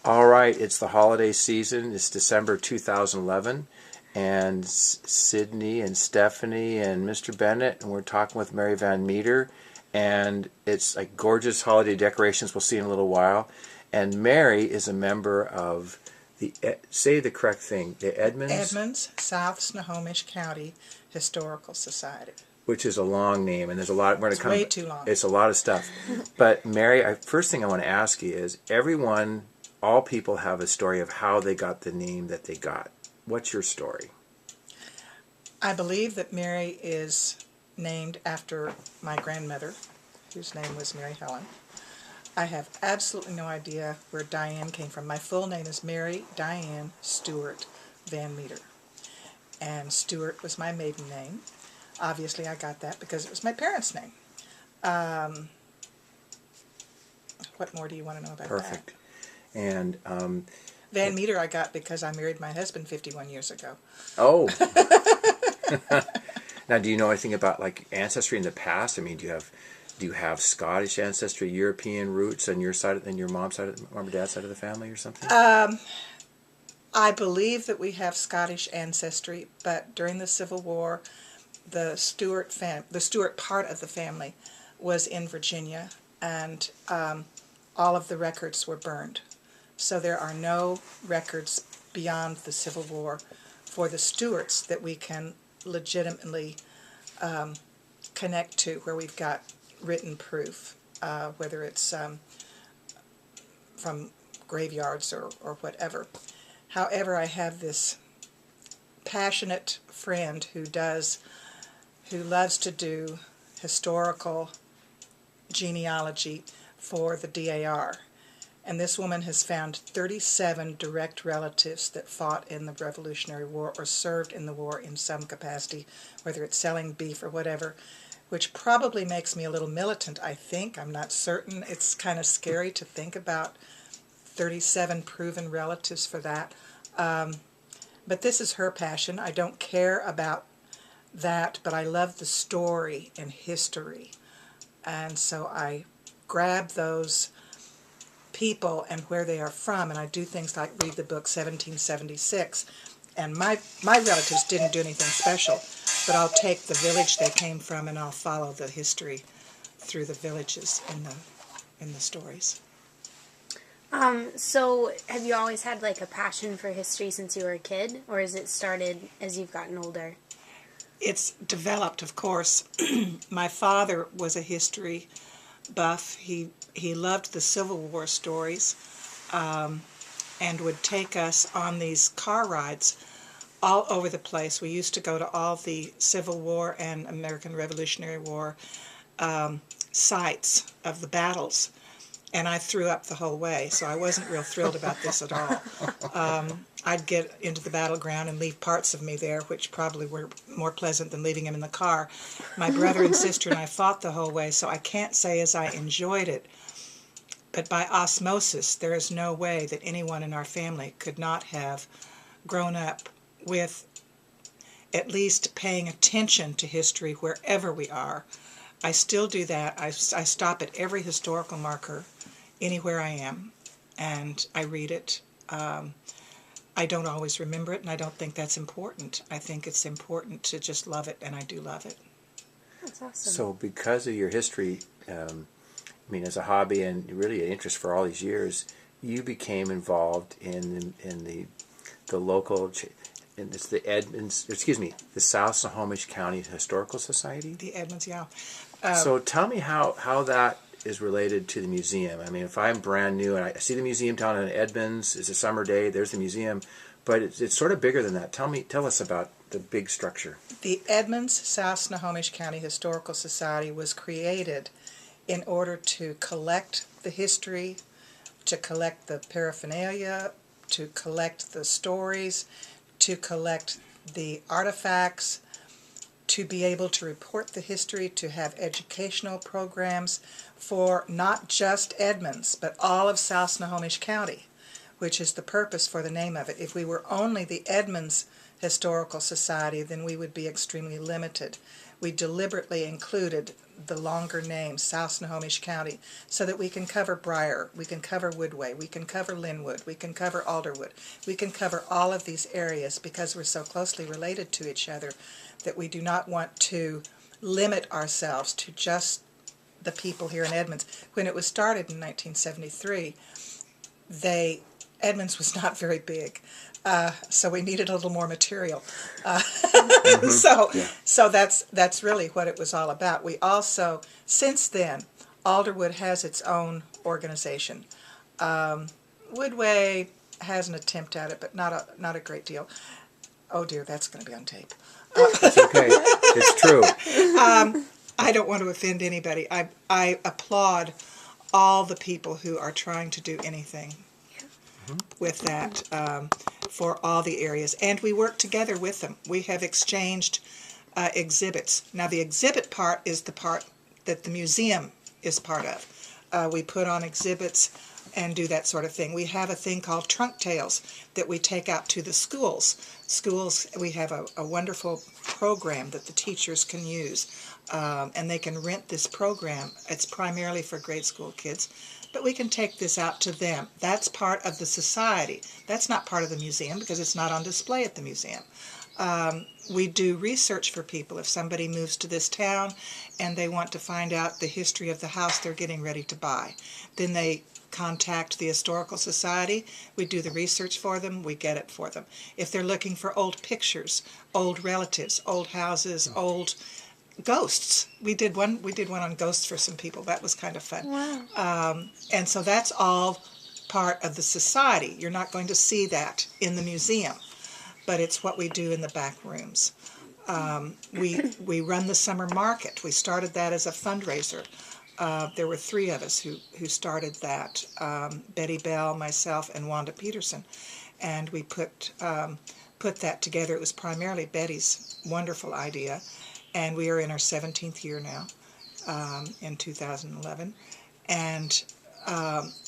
All right, it's the holiday season. It's December 2011, and Sydney and Stephanie and Mr. Bennett, and we're talking with Mary Van Meter, and it's like gorgeous holiday decorations we'll see in a little while. And Mary is a member of say the correct thing, the Edmonds, South Snohomish County Historical Society. Which is a long name, and there's a lot. It's way too long. It's a lot of stuff. But Mary, first thing I want to ask you is, all people have a story of how they got the name that they got. What's your story? I believe that Mary is named after my grandmother, whose name was Mary Helen. I have absolutely no idea where Diane came from. My full name is Mary Diane Stewart Van Meter, and Stewart was my maiden name. Obviously, I got that because it was my parents' name. What more do you want to know about that? Perfect. And Van Meter I got because I married my husband 51 years ago. Oh. Now, do you know anything about like ancestry in the past? I mean, do you have Scottish ancestry, European roots on your side, and your mom's side, mom or dad's side of the family, or something? I believe that we have Scottish ancestry, but during the Civil War, the Stewart part of the family was in Virginia, and all of the records were burned. So there are no records beyond the Civil War for the Stewarts that we can legitimately connect to, where we've got written proof, whether it's from graveyards or whatever. However, I have this passionate friend who loves to do historical genealogy for the DAR. And this woman has found 37 direct relatives that fought in the Revolutionary War or served in the war in some capacity, whether it's selling beef or whatever, which probably makes me a little militant, I think. I'm not certain. It's kind of scary to think about 37 proven relatives for that. But this is her passion. I don't care about that, but I love the story and history. And so I grab those people and where they are from, and I do things like read the book 1776. And my relatives didn't do anything special, but I'll take the village they came from and I'll follow the history through the villages in the stories. So have you always had like a passion for history since you were a kid, or has it started as you've gotten older? It's developed, of course. My father was a history buff. He loved the Civil War stories, and would take us on these car rides all over the place. We used to go to all the Civil War and American Revolutionary War sites of the battles, and I threw up the whole way, so I wasn't real thrilled about this at all. I'd get into the battleground and leave parts of me there, which probably were more pleasant than leaving him in the car. My brother and sister and I fought the whole way, so I can't say as I enjoyed it. But by osmosis, there is no way that anyone in our family could not have grown up with at least paying attention to history wherever we are. I still do that. I stop at every historical marker anywhere I am, and I read it. I don't always remember it, and I don't think that's important. I think it's important to just love it, and I do love it. That's awesome. So because of your history, as a hobby and really an interest for all these years, you became involved in the local, and it's the South Snohomish County Historical Society? The Edmonds, yeah. So tell me how that is related to the museum. I mean, if I'm brand new and I see the museum down in Edmonds, it's a summer day, there's the museum, but it's sort of bigger than that. Tell us about the big structure. The Edmonds South Snohomish County Historical Society was created in order to collect the history, to collect the paraphernalia, to collect the stories, to collect the artifacts, to be able to report the history, to have educational programs for not just Edmonds, but all of South Snohomish County, which is the purpose for the name of it. If we were only the Edmonds Historical Society, then we would be extremely limited. We deliberately included the longer names, South Snohomish County, so that we can cover Briar, we can cover Woodway, we can cover Linwood, we can cover Alderwood, we can cover all of these areas because we're so closely related to each other that we do not want to limit ourselves to just the people here in Edmonds. When it was started in 1973, Edmonds was not very big, so we needed a little more material. So that's really what it was all about. We also, since then, Alderwood has its own organization. Woodway has an attempt at it, but not a great deal. Oh dear, that's going to be on tape. It's okay. It's true. I don't want to offend anybody. I applaud all the people who are trying to do anything with that for all the areas. And we work together with them. We have exchanged exhibits. Now the exhibit part is the part that the museum is part of. We put on exhibits and do that sort of thing. We have a thing called Trunk Tales that we take out to the schools. We have a wonderful program that the teachers can use, and they can rent this program. It's primarily for grade school kids, but we can take this out to them. That's part of the society. That's not part of the museum because it's not on display at the museum. We do research for people. If somebody moves to this town and they want to find out the history of the house they're getting ready to buy, then they contact the Historical Society. We do the research for them. We get it for them. If they're looking for old pictures, old relatives, old houses, old ghosts. We did one on ghosts for some people. That was kind of fun. Wow. And so that's all part of the society. You're not going to see that in the museum, but it's what we do in the back rooms. We run the summer market. We started that as a fundraiser. There were three of us who started that, Betty Bell, myself, and Wanda Peterson. And we put that together. It was primarily Betty's wonderful idea. And we are in our 17th year now, in 2011. And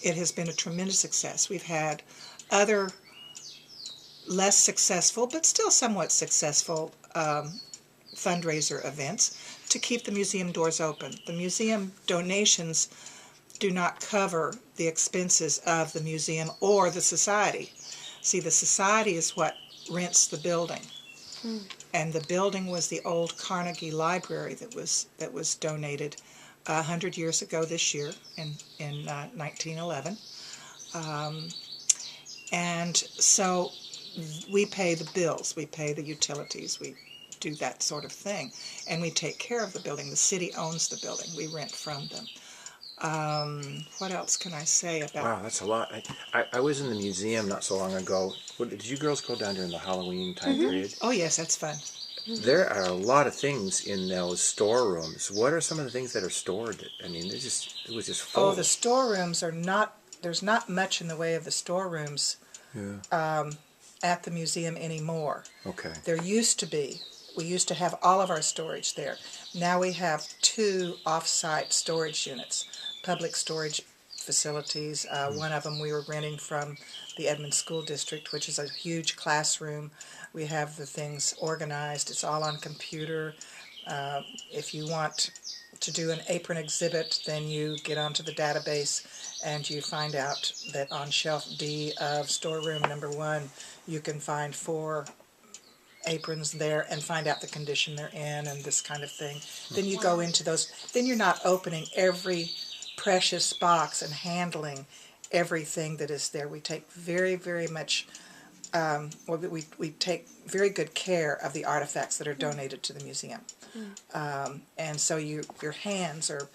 it has been a tremendous success. We've had other less successful, but still somewhat successful fundraiser events to keep the museum doors open. The museum donations do not cover the expenses of the museum or the society. See, the society is what rents the building. And the building was the old Carnegie Library that was donated 100 years ago this year in 1911. And so we pay the bills, we pay the utilities, we do that sort of thing. And we take care of the building. The city owns the building. We rent from them. What else can I say about... Wow, that's a lot. I was in the museum not so long ago. Did you girls go down during the Halloween time period? Oh, yes, that's fun. There are a lot of things in those storerooms. What are some of the things that are stored? I mean, it was just full. Oh, the storerooms are not... There's not much in the way of the storerooms at the museum anymore. Okay. There used to be. We used to have all of our storage there. Now we have 2 off-site storage units, public storage facilities. One of them we were renting from the Edmonds School District, which is a huge classroom. We have the things organized. It's all on computer. If you want to do an apron exhibit, then you get onto the database and you find out that on shelf D of storeroom number 1, you can find 4 aprons there and find out the condition they're in and this kind of thing. Then you go into those. Then you're not opening every precious box and handling everything that is there. We take very, very much, we take very good care of the artifacts that are donated to the museum. And so your hands are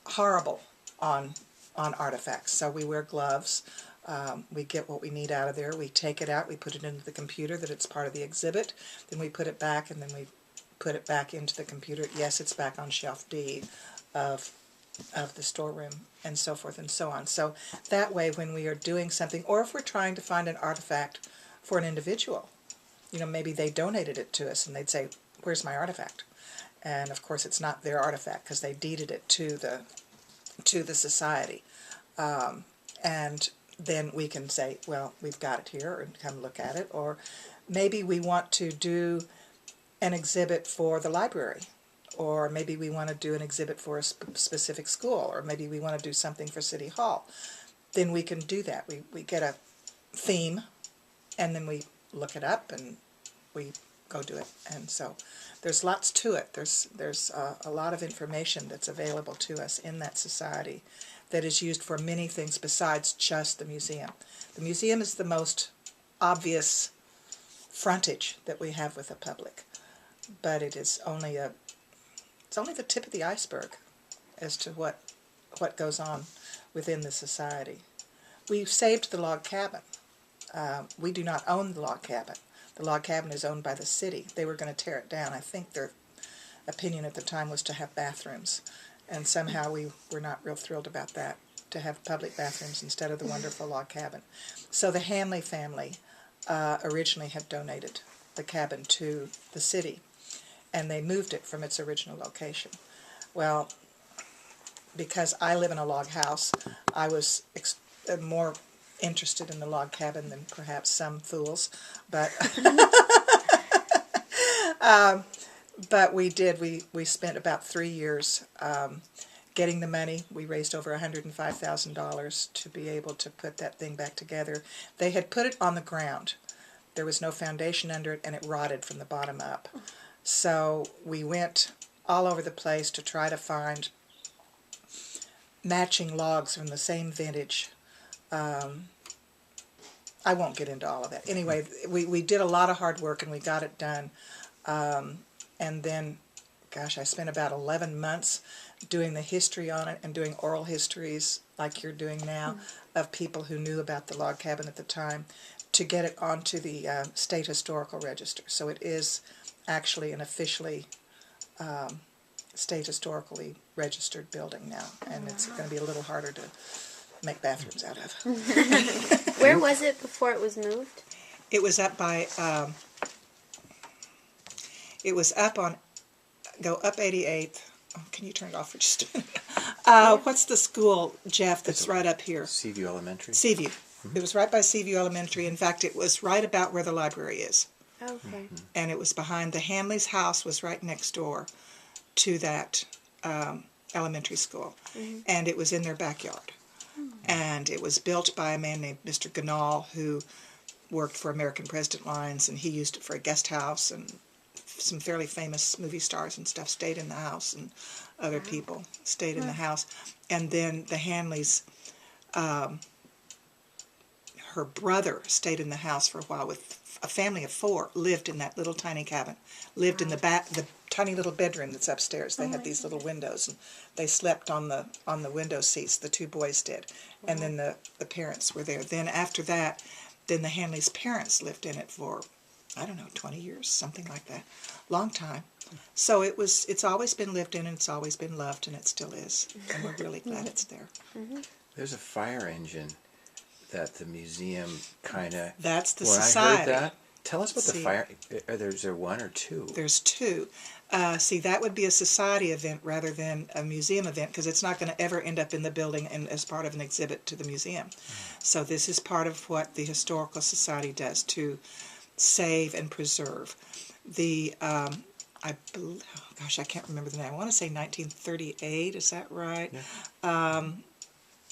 horrible on artifacts. So we wear gloves. We get what we need out of there. We take it out. We put it into the computer that it's part of the exhibit. Then we put it back, and then we put it back into the computer. Yes, it's back on shelf D of the storeroom, and so forth and so on. So that way, when we are doing something, or if we're trying to find an artifact for an individual, maybe they donated it to us, and they'd say, "Where's my artifact?" And of course, it's not their artifact because they deeded it to the society, and then we can say, well, we've got it here, and come look at it. Or maybe we want to do an exhibit for the library, or maybe we want to do an exhibit for a specific school, or maybe we want to do something for City Hall, then we can do that. We get a theme, and then we look it up and we go do it. And so there's lots to it. There's a lot of information that's available to us in that society that is used for many things besides just the museum. The museum is the most obvious frontage that we have with the public, but it is only it's only the tip of the iceberg as to what goes on within the society. We've saved the log cabin. We do not own the log cabin. The log cabin is owned by the city. They were going to tear it down. I think their opinion at the time was to have bathrooms, and somehow we were not real thrilled about that, to have public bathrooms instead of the wonderful log cabin. So the Hanley family originally had donated the cabin to the city, and they moved it from its original location. Well, because I live in a log house, I was more interested in the log cabin than perhaps some fools, but but we did. We spent about 3 years getting the money. We raised over $105,000 to be able to put that thing back together. They had put it on the ground. There was no foundation under it, and it rotted from the bottom up. So we went all over the place to try to find matching logs from the same vintage. I won't get into all of that. Anyway, we did a lot of hard work, and we got it done. And then, gosh, I spent about 11 months doing the history on it and doing oral histories like you're doing now of people who knew about the log cabin at the time to get it onto the State Historical Register. So it is actually an officially state historically registered building now, and it's going to be a little harder to make bathrooms out of. Where was it before it was moved? It was up by, it was up on, go up 88th. Oh, can you turn it off for just a minute? What's the school, Jeff, that's right up here? Seaview Elementary. Seaview. It was right by Seaview Elementary. In fact, it was right about where the library is. Okay. And it was behind, the Hanley's house was right next door to that elementary school. And it was in their backyard. And it was built by a man named Mr. Ganal, who worked for American President Lines, and he used it for a guest house, and some fairly famous movie stars and stuff stayed in the house, and other people stayed in the house. And then the Hanleys, her brother stayed in the house for a while with a family of 4, lived in that little tiny cabin, lived in the back, the tiny little bedroom that's upstairs. They had these little windows, and they slept on the window seats, the 2 boys did. And then the parents were there. Then after that, then the Hanley's parents lived in it for, I don't know, 20 years, something like that. Long time. So it's always been lived in, and it's always been loved, and it still is. And we're really glad it's there. There's a fire engine that the museum kind of... That's the when society. I heard that, tell us what the See. fire... Is there 1 or 2? There's 2. See, that would be a society event rather than a museum event, because it's not going to ever end up in the building and as part of an exhibit to the museum. So this is part of what the Historical Society does to save and preserve. The, oh gosh, I can't remember the name. I want to say 1938, is that right? Yeah.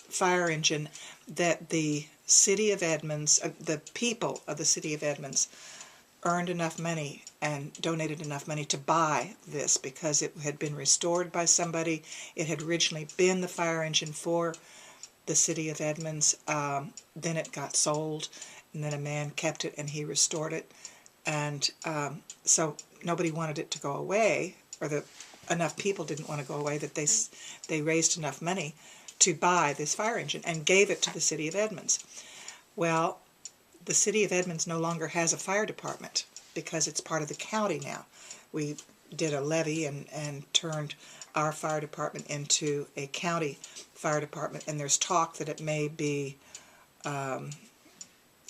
Fire engine that the City of Edmonds, the people of the City of Edmonds, earned enough money and donated enough money to buy this, because it had been restored by somebody. It had originally been the fire engine for the City of Edmonds. Then it got sold, and then a man kept it and he restored it. And so nobody wanted it to go away, or enough people didn't want to go away, that they raised enough money to buy this fire engine and gave it to the City of Edmonds. Well, the City of Edmonds no longer has a fire department because it's part of the county now. We did a levy and turned our fire department into a county fire department, and there's talk that it may be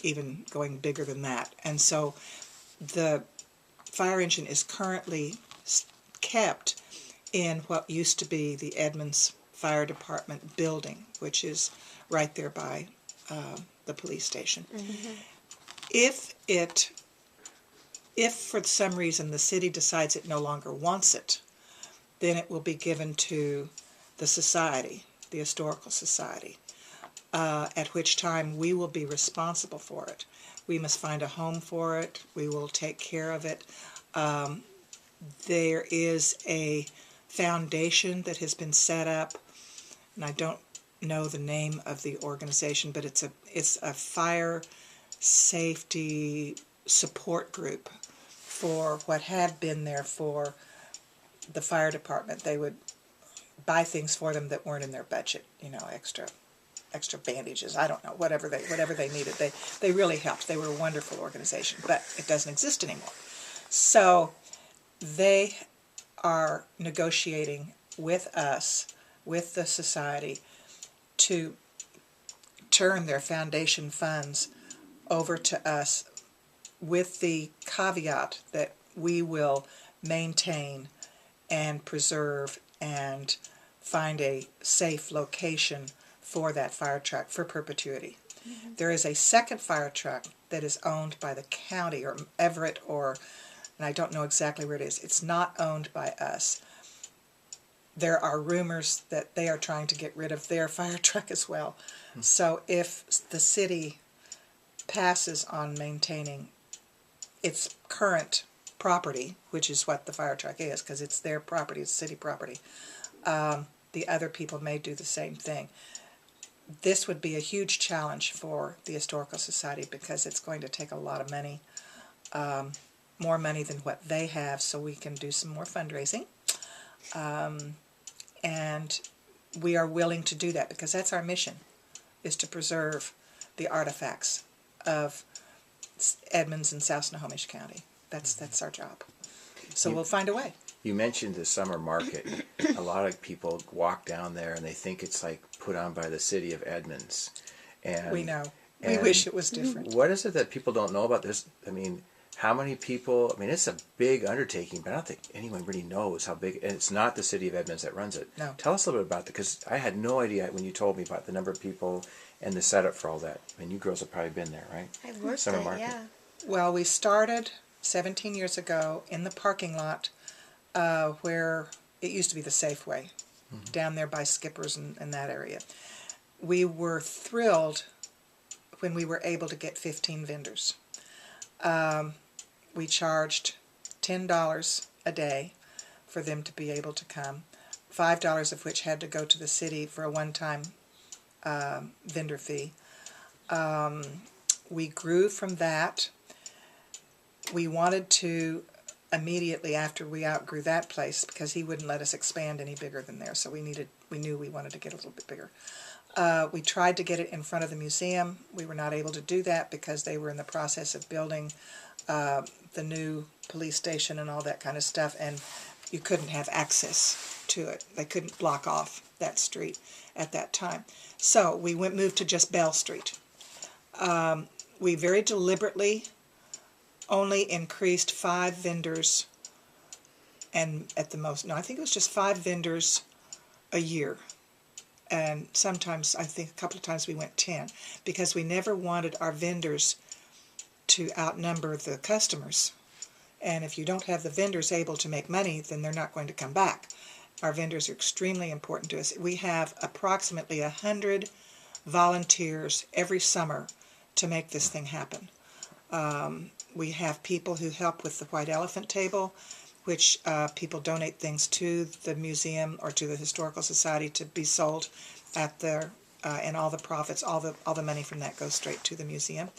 even going bigger than that. And so the fire engine is currently kept in what used to be the Edmonds Fire Department building, which is right there by the police station. If for some reason the city decides it no longer wants it, then it will be given to the society, the Historical Society, at which time we will be responsible for it. We must find a home for it. We will take care of it. There is a foundation that has been set up, and I don't know the name of the organization, but it's a fire safety support group for what had been there for the fire department. They would buy things for them that weren't in their budget, extra bandages, I don't know, whatever they needed. They really helped. They were a wonderful organization, but it doesn't exist anymore. So they are negotiating with us, with the society, to turn their foundation funds over to us with the caveat that we will maintain and preserve and find a safe location for that fire truck for perpetuity. Mm-hmm. There is a second fire truck that is owned by the county or Everett and I don't know exactly where it is. It's not owned by us. There are rumors that they are trying to get rid of their fire truck as well. Mm-hmm. So if the city passes on maintaining its current property, which is what the fire truck is, because it's their property, it's city property, the other people may do the same thing. This would be a huge challenge for the Historical Society because it's going to take a lot of money, more money than what they have, so we can do some more fundraising. And we are willing to do that because that's our mission, is to preserve the artifacts of Edmonds and South Snohomish County. That's our job. So we'll find a way. You mentioned the summer market. A lot of people walk down there and they think it's like put on by the city of Edmonds. And we know. We wish it was different. What is it that people don't know about this? I mean, how many people? I mean, it's a big undertaking, but I don't think anyone really knows how big. And it's not the city of Edmonds that runs it. No. Tell us a little bit about that, because I had no idea when you told me about the number of people and the setup for all that. I mean, you girls have probably been there, right? I've worked Summer it, market. yeah. Well, we started 17 years ago in the parking lot where it used to be the Safeway, down there by Skipper's and that area. We were thrilled when we were able to get 15 vendors. We charged $10 a day for them to be able to come, $5 of which had to go to the city for a one-time vendor fee. We grew from that. We wanted to immediately after we outgrew that place, because he wouldn't let us expand any bigger than there, so we knew we wanted to get a little bit bigger. We tried to get it in front of the museum. We were not able to do that because they were in the process of building the new police station and all that kind of stuff, and you couldn't have access to it. They couldn't block off that street at that time. So we moved to just Bell Street. We very deliberately only increased 5 vendors, and at the most, no, I think it was just 5 vendors a year. And sometimes, I think a couple of times we went 10, because we never wanted our vendors to outnumber the customers. And if you don't have the vendors able to make money, then they're not going to come back. Our vendors are extremely important to us. We have approximately 100 volunteers every summer to make this thing happen. We have people who help with the White Elephant Table, which people donate things to the museum or to the Historical Society to be sold at and all the profits, all the money from that goes straight to the museum.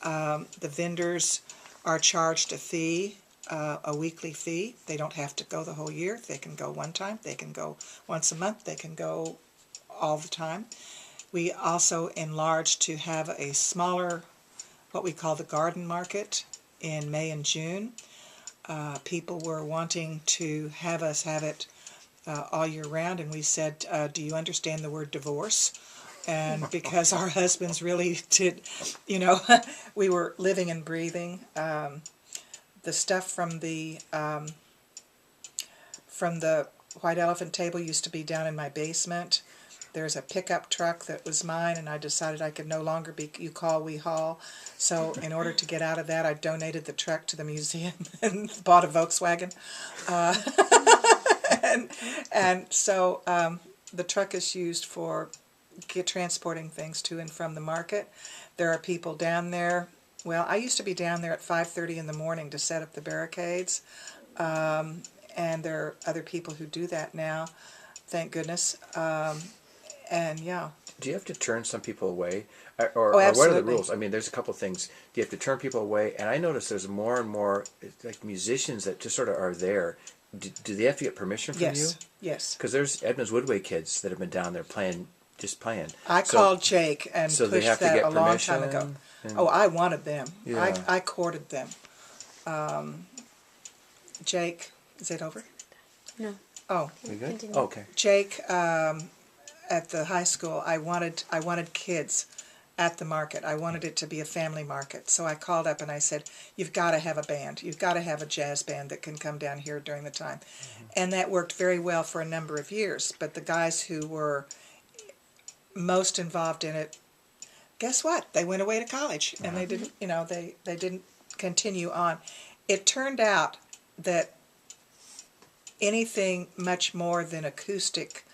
The vendors are charged a fee, a weekly fee. They don't have to go the whole year. They can go one time. They can go once a month. They can go all the time. We also enlarged to have a smaller, what we call the garden market, in May and June. People were wanting to have us have it all year round, and we said, do you understand the word divorce? And because our husbands really did, we were living and breathing. The stuff from the White Elephant Table used to be down in my basement. There's a pickup truck that was mine, and I decided I could no longer be you call, we haul. So in order to get out of that, I donated the truck to the museum and bought a Volkswagen. and so the truck is used for transporting things to and from the market. There are people down there. Well, I used to be down there at 5:30 in the morning to set up the barricades, and there are other people who do that now, thank goodness. And yeah. Do you have to turn some people away? Or Oh, what are the absolutely. rules? I mean, there's a couple things. Do you have to turn people away? And I notice there's more and more like musicians that just sort of are there. Do they have to get permission from you? Yes. Yes. Because there's Edmonds Woodway kids that have been down there playing, just playing. I So- called Jake and so they pushed have to that get a long time ago. permission and- Oh, I wanted them. Yeah. I courted them. Jake, is it over? No. Oh, We good? Continue. Oh, okay. Jake, at the high school, I wanted kids at the market. I wanted it to be a family market. So I called up and I said, you've got to have a band. You've got to have a jazz band that can come down here during the time. And that worked very well for a number of years. But the guys who were most involved in it, guess what? They went away to college and they didn't, they didn't continue on. It turned out that anything much more than acoustic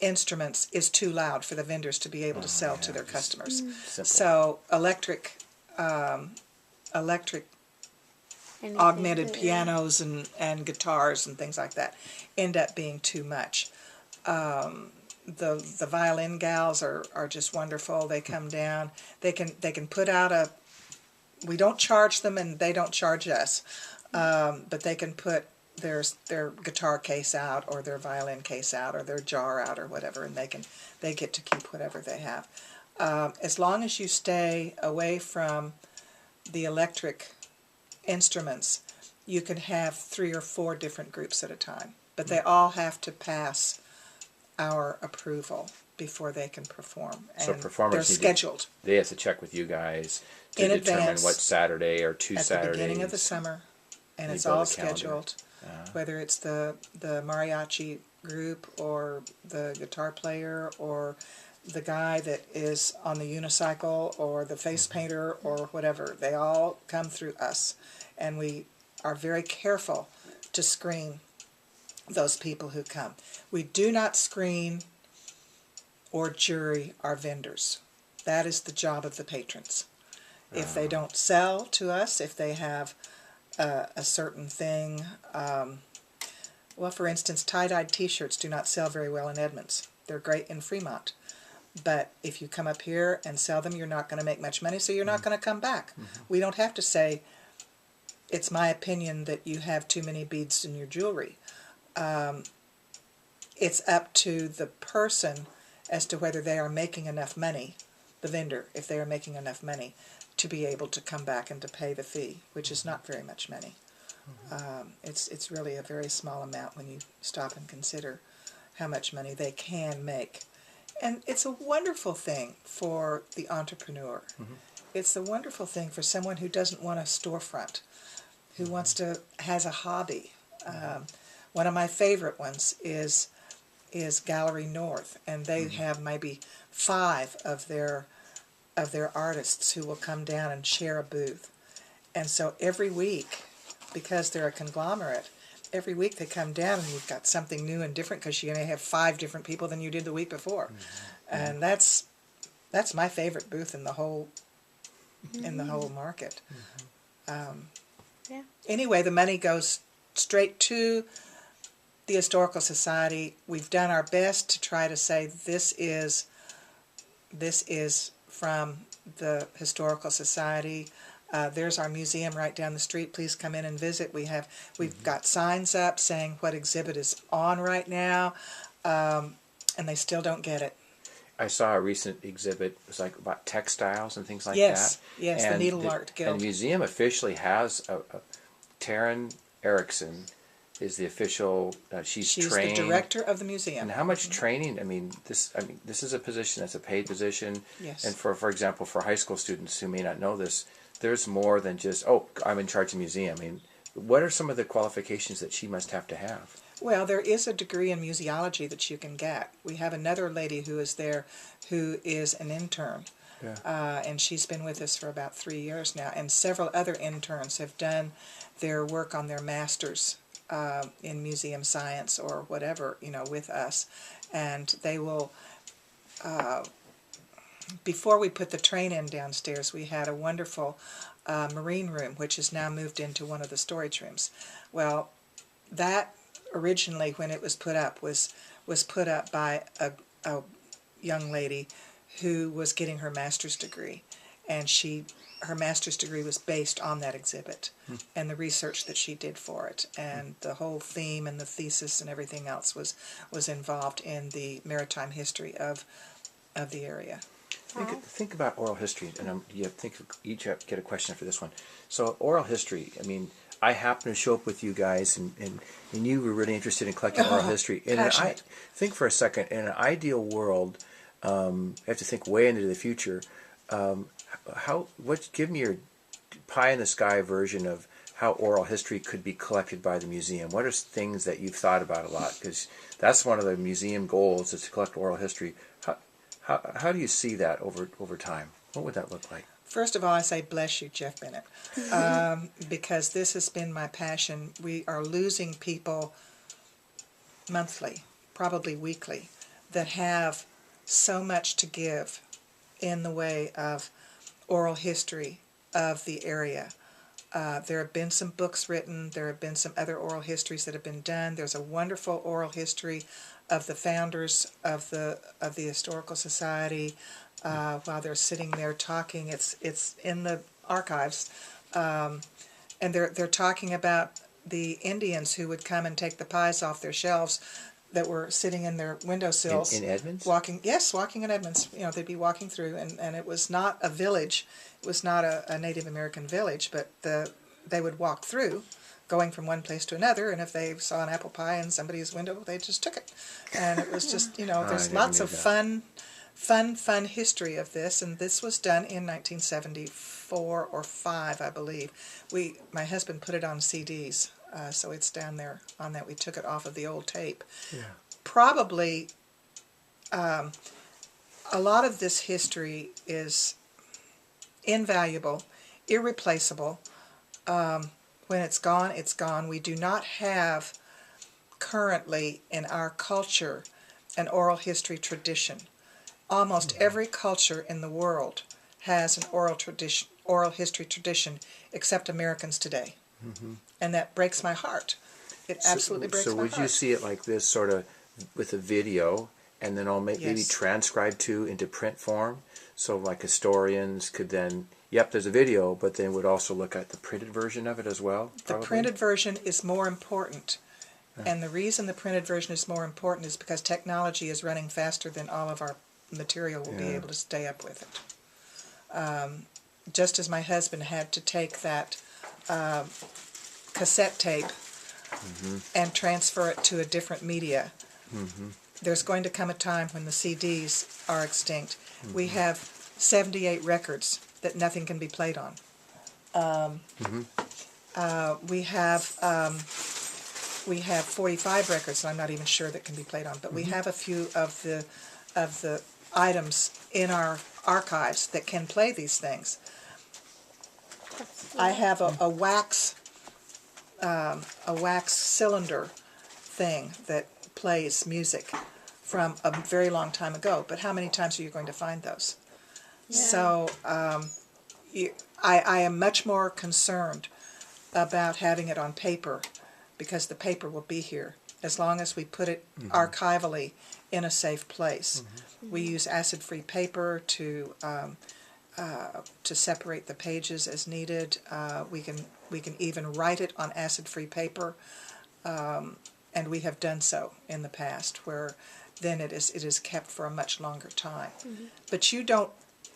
instruments is too loud for the vendors to be able to sell to their customers. Simple. So electric Anything augmented that- pianos and guitars and things like that end up being too much. The violin gals are just wonderful. They come down. They can put out we don't charge them and they don't charge us, but they can put their guitar case out or their violin case out or their jar out or whatever, and they get to keep whatever they have. As long as you stay away from the electric instruments, you can have 3 or 4 different groups at a time, but they all have to pass our approval before they can perform. So And performers they're need to- scheduled They have to check with you guys to in determine advance what Saturday or two at Saturdays. the beginning of the summer, and They it's build all a calendar. scheduled. Whether it's the mariachi group or the guitar player or the guy that is on the unicycle or the face painter or whatever, they all come through us, and we are very careful to screen those people who come. We do not screen or jury our vendors. That is the job of the patrons. If they don't sell to us, if they have a certain thing, well, for instance, tie-dyed T-shirts do not sell very well in Edmonds. They're great in Fremont. But if you come up here and sell them, you're not going to make much money, so you're not going to come back. We don't have to say, it's my opinion that you have too many beads in your jewelry. It's up to the person as to whether they are making enough money, the vendor, if they are making enough money to be able to come back and to pay the fee, which is not very much money. It's really a very small amount when you stop and consider how much money they can make. And it's a wonderful thing for the entrepreneur. It's a wonderful thing for someone who doesn't want a storefront, who has a hobby. One of my favorite ones is Gallery North, and they have maybe 5 of their artists who will come down and share a booth. And so every week, because they're a conglomerate, every week they come down and you've got something new and different because you're going to have 5 different people than you did the week before. And that's my favorite booth in the whole market. Yeah. Anyway, the money goes straight to the Historical Society. We've done our best to try to say this is from the Historical Society. There's our museum right down the street. Please come in and visit. We've got signs up saying what exhibit is on right now, and they still don't get it. I saw a recent exhibit. It was like about textiles and things like Yes, that. yes, the Needle Art Guild. And the museum officially has Taryn Erickson is the official. She's trained. The director of the museum. And how much training? This is a position that's a paid position. Yes. And for example, for high school students who may not know this, there's more than just I'm in charge of the museum. What are some of the qualifications that she must have to have? Well, there is a degree in museology that you can get. We have another lady who is there who is an intern. Yeah. And she's been with us for about 3 years now. And several other interns have done their work on their master's in museum science or whatever, with us. And they will, before we put the train in downstairs, we had a wonderful marine room, which is now moved into one of the storage rooms. Well, that originally, when it was put up, was put up by a young lady who was getting her master's degree, and her master's degree was based on that exhibit and the research that she did for it, and the whole theme and the thesis and everything else was involved in the maritime history of the area. Think about oral history, and each get a question for this one. So oral history, I mean, I happened to show up with you guys, and you were really interested in collecting oral history. And I think for a second, in an ideal world, I have to think way into the future. Give me your pie in the sky version of how oral history could be collected by the museum. What are things that you've thought about a lot? Because that's one of the museum goals, is to collect oral history. How do you see that over time? What would that look like? First of all, I say bless you, Jeff Bennett, because this has been my passion. We are losing people monthly, probably weekly, that have so much to give in the way of oral history of the area. There have been some books written. There have been some other oral histories that have been done. There's a wonderful oral history of the founders of the Historical Society. While they're sitting there talking, it's in the archives, and they're talking about the Indians who would come and take the pies off their shelves that were sitting in their windowsills. In Edmonds? Walking in Edmonds. They'd be walking through, and it was not a village. It was not a Native American village, but they would walk through, going from one place to another, and if they saw an apple pie in somebody's window, they just took it. And it was just, there's lots of fun history of this, and this was done in 1974 or 5, I believe. My husband put it on CDs, so it's down there on that. We took it off of the old tape. Yeah. Probably a lot of this history is invaluable, irreplaceable. When it's gone, it's gone. We do not have currently in our culture an oral history tradition. Almost every culture in the world has an oral history tradition, except Americans today. Mm-hmm. And that breaks my heart. It absolutely breaks my heart. So would you see it like this, sort of with a video, and then maybe transcribed into print form? So like historians could then, there's a video, but then would also look at the printed version of it as well? Probably? The printed version is more important. And the reason the printed version is more important is because technology is running faster than all of our material will be able to stay up with it. Just as my husband had to take that cassette tape and transfer it to a different media, there's going to come a time when the CDs are extinct. We have 78 records that nothing can be played on. We have 45 records, and I'm not even sure that can be played on, but we have a few of the items in our archives that can play these things. I have a wax cylinder thing that plays music from a very long time ago, but how many times are you going to find those? Yeah. So I am much more concerned about having it on paper, because the paper will be here as long as we put it archivally in a safe place. We use acid-free paper to separate the pages as needed. We can even write it on acid-free paper, and we have done so in the past, where then it is kept for a much longer time. But you don't.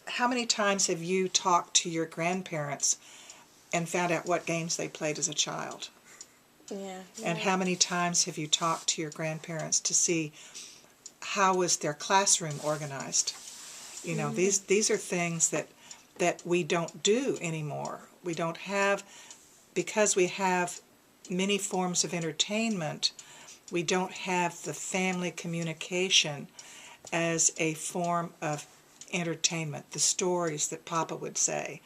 How many times have you talked to your grandparents and found out what games they played as a child? Yeah. And how many times have you talked to your grandparents to see how was their classroom organized? These are things that we don't do anymore. We don't have, because we have many forms of entertainment, we don't have the family communication as a form of entertainment. The stories that Papa would say.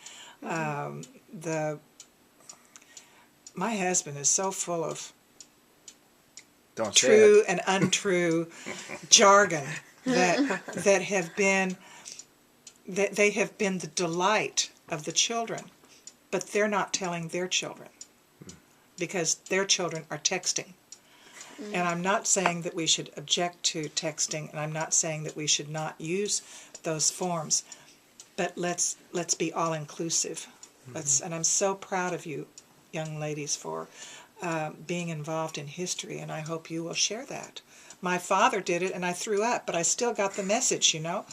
My husband is so full of Don't say true it. and untrue jargon that have been that they have been the delight of the children, but they're not telling their children because their children are texting. And I'm not saying that we should object to texting, and I'm not saying that we should not use those forms, but let's be all inclusive. And I'm so proud of you, young ladies, for being involved in history, and I hope you will share that. My father did it, and I threw up, but I still got the message, you know.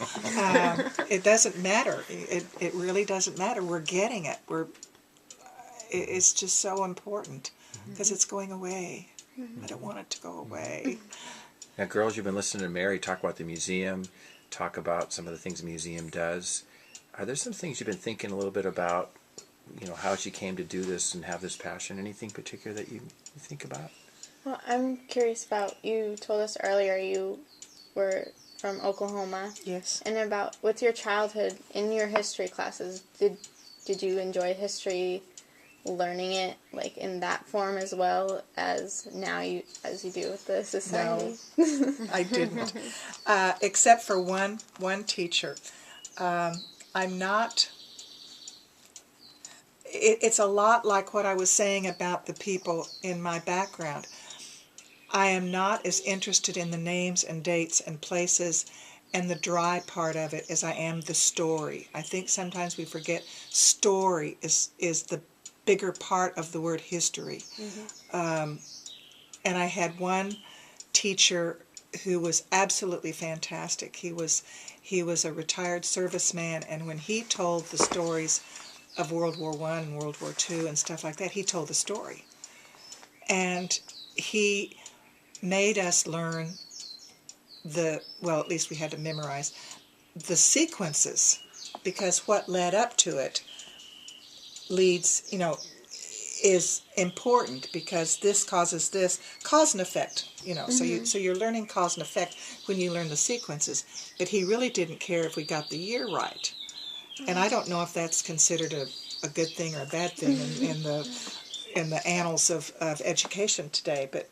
It doesn't matter. It really doesn't matter. We're getting it. It's just so important because it's going away. I don't want it to go away. Now, girls, you've been listening to Mary talk about the museum, talk about some of the things the museum does. Are there some things you've been thinking a little bit about, you know, how she came to do this and have this passion? Anything particular that you think about? Well, I'm curious about, you told us earlier you were from Oklahoma. Yes. And about, with your childhood, in your history classes, did you enjoy history, learning it like in that form as well as as you do with the society? No, I didn't. Except for one teacher. I'm not... It's a lot like what I was saying about the people in my background. I am not as interested in the names and dates and places and the dry part of it as I am the story. I think sometimes we forget story is the bigger part of the word history. And I had one teacher who was absolutely fantastic. He was a retired serviceman, and when he told the stories of World War I and World War II and stuff like that, he told the story. And he made us learn at least we had to memorize the sequences, because what led up to it leads, is important, because this causes this, cause and effect, so you're learning cause and effect when you learn the sequences. But he really didn't care if we got the year right. And I don't know if that's considered a good thing or a bad thing in the annals of education today, but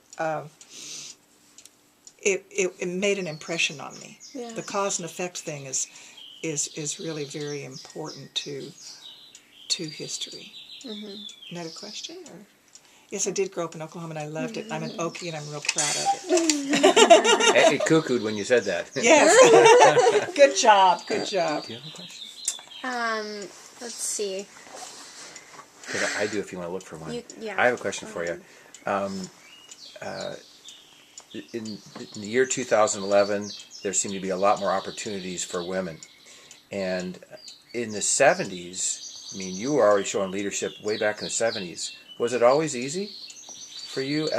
it made an impression on me. Yeah. The cause and effect thing is really very important to history. Mm-hmm. Another question? Or? Yes, I did grow up in Oklahoma and I loved it. I'm an Okie and I'm real proud of it. It cuckooed when you said that. Yes. Good job. Good job. Do you have a question? Let's see. I do if you want to look for one. Yeah. I have a question for you. In the year 2011, there seemed to be a lot more opportunities for women. And in the 70s, I mean, you were already showing leadership way back in the 70s. Was it always easy for you?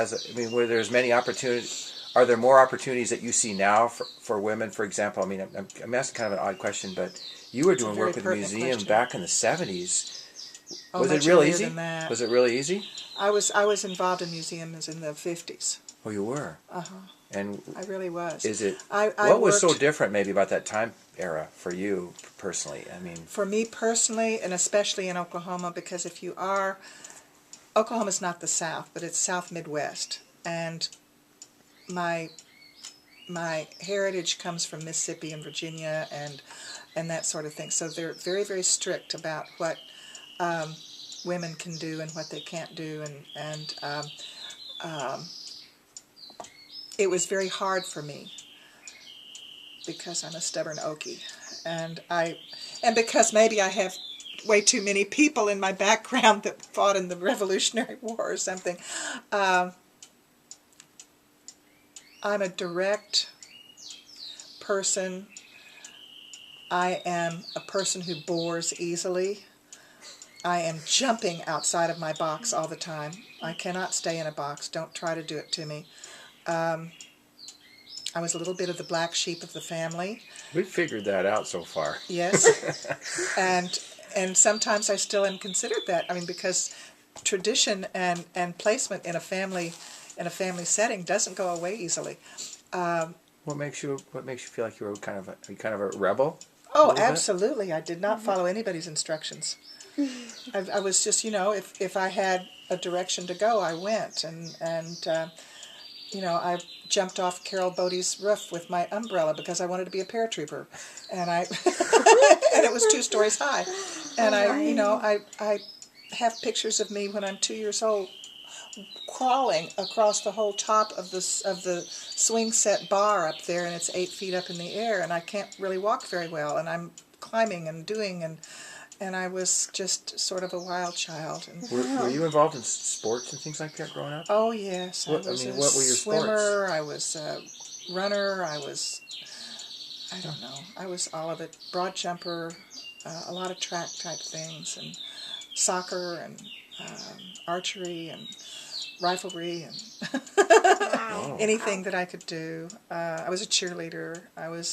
Were there as many opportunities? Are there more opportunities that you see now for women, for example? I mean, I'm asking kind of an odd question, but you were doing work with the museum question. back in the 70s. Oh, Was it much real earlier easy? than that. Was it really easy? I was involved in museums in the 50s. Oh, you were? Uh-huh. And I really was. is it... I what was so worked- different maybe about that time era for you personally? I mean... For me personally, and especially in Oklahoma, because if you are... Oklahoma's not the South, but it's South Midwest. And my heritage comes from Mississippi and Virginia and that sort of thing. So they're very, very strict about what women can do and what they can't do. And it was very hard for me because I'm a stubborn Okie. And because maybe I have way too many people in my background that fought in the Revolutionary War or something. I'm a direct person. I am a person who bores easily. I am jumping outside of my box all the time. I cannot stay in a box. Don't try to do it to me. I was a little bit of the black sheep of the family. We figured that out so far. Yes. And sometimes I still am considered that. I mean, because tradition and placement in a family setting doesn't go away easily. What makes you feel like you were kind of a rebel? Oh, little bit? Absolutely. I did not follow anybody's instructions. I was just, if I had a direction to go, I went. And I jumped off Carol Bodie's roof with my umbrella because I wanted to be a paratrooper, and I and it was 2 stories high, and I have pictures of me when I'm 2 years old crawling across the whole top of the swing set bar up there, and it's 8 feet up in the air, and I can't really walk very well, and I'm climbing and doing, and I was just sort of a wild child. And Were you involved in sports and things like that growing up? oh yes, What- I was I mean, a what were your swimmer. I was a runner. I don't know. I was all of it. Broad jumper, a lot of track type things, and soccer, and archery, and riflery, and Wow. anything that I could do. I was a cheerleader. I was